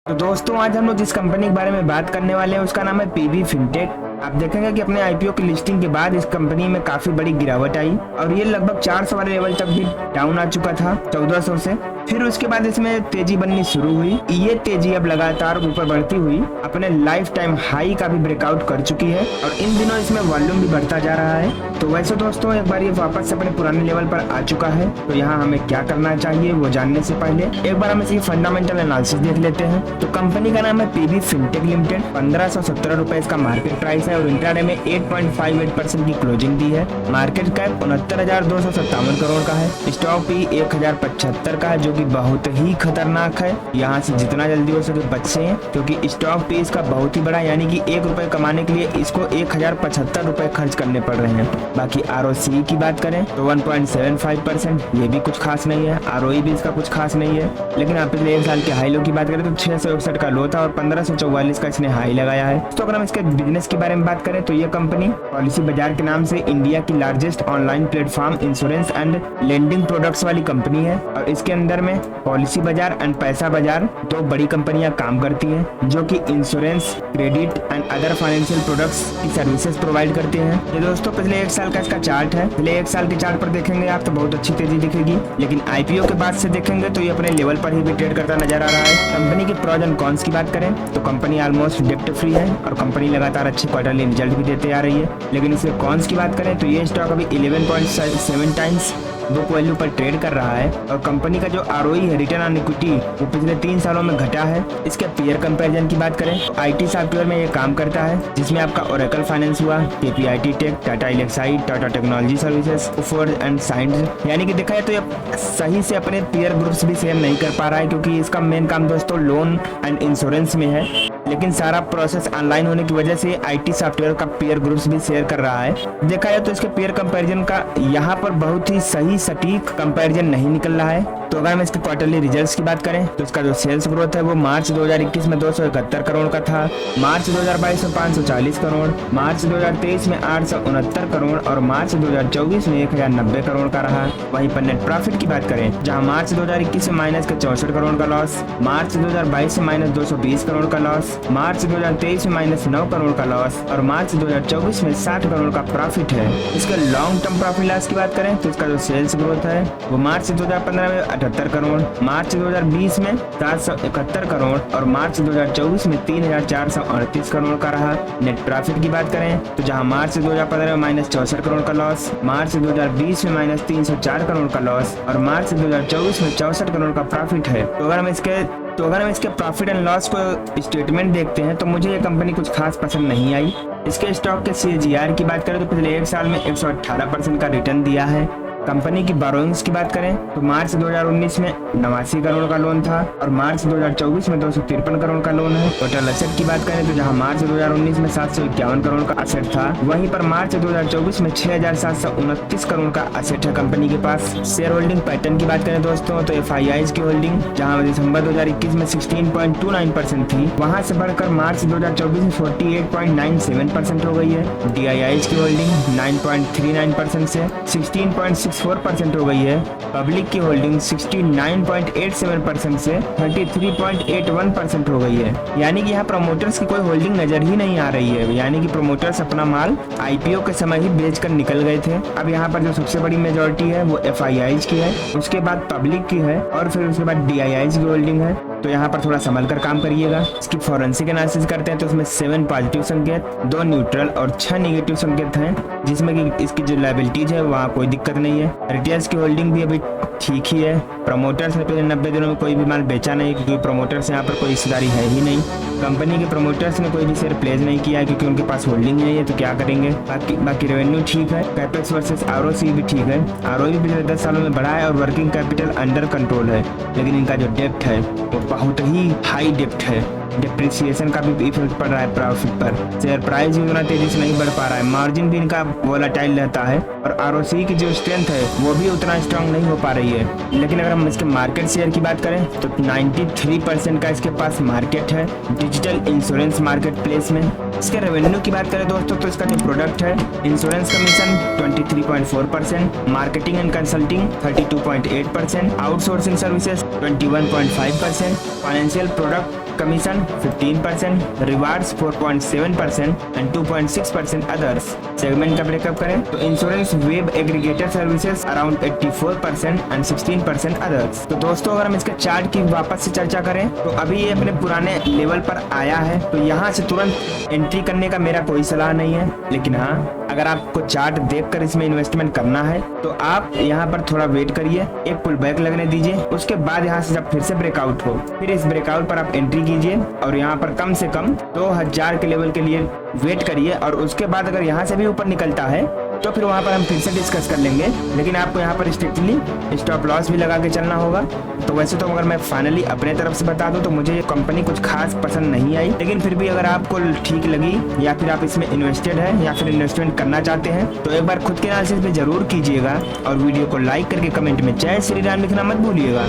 तो दोस्तों आज हम लोग जिस कंपनी के बारे में बात करने वाले हैं उसका नाम है पीवी फिनटेक। आप देखेंगे कि अपने आईपीओ की लिस्टिंग के बाद इस कंपनी में काफी बड़ी गिरावट आई और ये लगभग 400 वाले लेवल तक भी डाउन आ चुका था 1400 से। फिर उसके बाद इसमें तेजी बननी शुरू हुई। ये तेजी अब लगातार ऊपर बढ़ती हुई अपने लाइफ टाइम हाई का भी ब्रेकआउट कर चुकी है और इन दिनों इसमें वॉल्यूम भी बढ़ता जा रहा है। तो वैसे दोस्तों एक बार ये वापस से अपने पुराने लेवल पर आ चुका है। तो यहाँ हमें क्या करना चाहिए वो जानने से पहले एक बार हम इसकी फंडामेंटल एनालिसिस देख लेते हैं। तो कंपनी का नाम है पीवी फिनटेक लिमिटेड। 1517 रुपए इसका मार्केट प्राइस है और इंट्राडे में 8.58% की क्लोजिंग दी है। मार्केट कैप 69,257 करोड़ का है। स्टॉक भी 1075 का है जो कि बहुत ही खतरनाक है। यहाँ से जितना जल्दी हो सके बचे क्योंकि स्टॉक भी इसका बहुत ही बड़ा, यानी कि 1 रुपए कमाने के लिए इसको 1075 रुपए खर्च करने पड़ रहे हैं। बाकी ROCE की बात करें तो 1.75%, ये भी कुछ खास नहीं है। ROE भी इसका कुछ खास नहीं है। लेकिन आप पिछले 1 साल के हाई लो की बात करें तो 661 का लो था और 1544 का इसने हाई लगाया है। तो अगर हम इसके बिजनेस के बारे में बात करें तो ये कंपनी पॉलिसी बाजार के नाम से इंडिया की largest online platform insurance and lending products वाली कंपनी है और इसके अंदर में पॉलिसी बाजार एंड पैसा बाजार 2 बड़ी कंपनियां काम करती हैं जो कि insurance, credit and other financial products की सर्विसेज प्रोवाइड करते हैं। ये दोस्तों पिछले 1 साल का इसका चार्ट है। पिछले 1 साल के चार्ट पर देखेंगे आप तो बहुत अच्छी तेजी दिखेगी, लेकिन आईपीओ के बाद से देखेंगे तो ये अपने लेवल पर ही भी ट्रेड करता नजर आ रहा है। कंपनी के प्रोज एंड कॉन्स की बात करें तो कंपनी ऑलमोस्ट डेप्ट फ्री है और कंपनी लगातार अच्छे क्वार्टरली रिजल्ट भी देते आ रही है। लेकिन इसके कॉन्स की बात करें तो ये स्टॉक अभी 11.7 टाइम्स बुक वैल्यू पर ट्रेड कर रहा है और कंपनी का जो ROE है, रिटर्न ऑन इक्विटी, वो पिछले 3 सालों में घटा है। इसके पीयर कंपैरिजन की बात करें तो IT सॉफ्टवेयर में ये काम करता है जिसमें आपका ओरेकल फाइनेंस हुआ, KPIT tech, Tata Elxsi, Tata technology services, Ford and science. यानी कि देखा जाए तो ये सही से अपने पीयर ग्रुप्स भी शेयर नहीं कर पा रहा है क्योंकि इसका मेन काम दोस्तों लोन एंड इंश्योरेंस में है। लेकिन सारा प्रोसेस ऑनलाइन होने की वजह से IT सॉफ्टवेयर का पीयर ग्रुप्स भी शेयर कर रहा है। देखा जाए तो इसके पीयर कंपैरिजन का यहाँ पर बहुत ही सही सटीक कंपैरिजन नहीं निकल रहा है। तो अगर हम इसके क्वार्टरली रिजल्ट्स की बात करें तो इसका जो सेल्स ग्रोथ है वो मार्च 2021 में 271 करोड़ का था, मार्च 2022 में 540 करोड़, मार्च 2023 में 869 करोड़ और मार्च 2024 में 1090 करोड़ का रहा। वहीं पर नेट प्रॉफिट की बात करें जहां मार्च 2021 में माइनस के 64 करोड़ का लॉस, मार्च 2022 में माइनस 220 करोड़ का लॉस, मार्च 2023 में माइनस 9 करोड़ का लॉस और मार्च 2024 में 60 करोड़ का प्रॉफिट है। इसके लॉन्ग टर्म प्रॉफिट लॉस की बात करें तो इसका जो सेल्स ग्रोथ है वो मार्च 2015 में 78 करोड़, मार्च 2020 में 771 करोड़ और मार्च 2024 में 3438 करोड़ का रहा। नेट प्रॉफिट की बात करें तो जहां मार्च 2015 में माइनस 64 करोड़ का लॉस, मार्च 2020 में माइनस 304 करोड़ का लॉस और मार्च 2024 में 64 करोड़ का प्रॉफिट है। तो अगर हम इसके प्रॉफिट एंड लॉस को स्टेटमेंट देखते हैं तो मुझे ये कंपनी कुछ खास पसंद नहीं आई। इसके स्टॉक के CAGR की बात करें तो पिछले 1 साल में 118% का रिटर्न दिया है। कंपनी की बोरोइंग्स की बात करें तो मार्च 2019 में 89 करोड़ का लोन था और मार्च 2024 में 253 करोड़ का लोन है। टोटल एसेट की बात करें तो जहां मार्च 2019 में 751 करोड़ का एसेट था वहीं पर मार्च 2024 में 6729 करोड़ का एसेट है कंपनी के पास। शेयर होल्डिंग पैटर्न की बात करें दोस्तों तो FIIs की होल्डिंग जहां दिसंबर 2021 में 16.29% थी वहां से बढ़कर मार्च 2024 में 48.97% हो गई है। DIIs की होल्डिंग 9.39% से 16.64% हो गई है। पब्लिक की होल्डिंग 69.87% से 33.81% हो गई है। यानी कि यहाँ प्रमोटर्स की कोई होल्डिंग नजर ही नहीं आ रही है, यानी कि प्रमोटर्स अपना माल IPO के समय ही बेचकर निकल गए थे। अब यहाँ पर जो सबसे बड़ी मेजोरिटी है वो FIIs की है, उसके बाद पब्लिक की है और फिर उसके बाद DIIs की होल्डिंग है। तो यहाँ पर थोड़ा संभल कर काम करिएगा। इसकी फॉरेंसिक एनालिसिस करते हैं तो उसमें 7 पॉजिटिव संकेत, 2 न्यूट्रल और 6 नेगेटिव संकेत हैं जिसमें कि इसकी जो लायबिलिटीज है वहाँ कोई दिक्कत नहीं है। रिटेल्स की होल्डिंग भी अभी ठीक ही है। प्रमोटर्स ने पिछले 90 दिनों में कोई भी माल बेचा नहीं क्योंकि प्रमोटर्स यहाँ पर कोई हिस्सेदारी है ही नहीं। कंपनी के प्रमोटर्स ने कोई भी शेयर प्लेस नहीं किया क्योंकि उनके पास होल्डिंग नहीं है, तो क्या करेंगे। बाकी रेवेन्यू ठीक है, कैपेक्स वर्सेस ROCE भी ठीक है। ROE भी पिछले 10 सालों में बढ़ा है और वर्किंग कैपिटल अंडर कंट्रोल है। लेकिन इनका जो डेप्ट है वो बहुत ही हाई डेप्ट है। डिप्रिसिएशन का भी इफेक्ट पड़ रहा है प्रॉफिट पर। शेयर प्राइस भी उतना तेजी से नहीं बढ़ पा रहा है, मार्जिन भी इनका वोलेटाइल रहता है और ROCE की जो स्ट्रेंथ है वो भी उतना स्ट्रांग नहीं हो पा रही है। लेकिन अगर हम इसके मार्केट शेयर की बात करें तो 93% का इसके पास मार्केट है डिजिटल इंश्योरेंस मार्केट प्लेस में। इसके रेवेन्यू की बात करें दोस्तों तो इसका जो प्रोडक्ट है insurance commission 23.4%, marketing and consulting 32.8%, outsourcing services 21.5%, financial product commission 15%, rewards 4.7% and 2.6% others. Segment का ब्रेकअप करें तो insurance, web aggregator services around 84% and 16% others. तो दोस्तों अगर हम इसके चार्ट की वापस से चर्चा करें तो अभी ये अपने पुराने लेवल पर आया है, तो यहाँ से तुरंत एंट्री करने का मेरा कोई सलाह नहीं है। लेकिन हाँ, अगर आपको चार्ट देखकर इसमें इन्वेस्टमेंट करना है तो आप यहाँ पर थोड़ा वेट करिए, एक पुल बैक लगने दीजिए, उसके बाद यहाँ से जब फिर से ब्रेकआउट हो, फिर इस ब्रेकआउट पर आप एंट्री कीजिए और यहाँ पर कम से कम 2000 के लेवल के लिए वेट करिए। और उसके बाद अगर यहाँ से भी ऊपर निकलता है तो फिर वहाँ पर हम फिर से डिस्कस कर लेंगे। लेकिन आपको यहाँ पर स्ट्रिक्टली स्टॉप लॉस भी लगा के चलना होगा। तो वैसे तो अगर मैं फाइनली अपने तरफ से बता दूं तो मुझे ये कंपनी कुछ खास पसंद नहीं आई, लेकिन फिर भी अगर आपको ठीक लगी या फिर आप इसमें इन्वेस्टेड है या फिर इन्वेस्टमेंट करना चाहते हैं तो एक बार खुद के एनालिसिस में जरूर कीजिएगा और वीडियो को लाइक करके कमेंट में जय श्री राम लिखना मत भूलिएगा।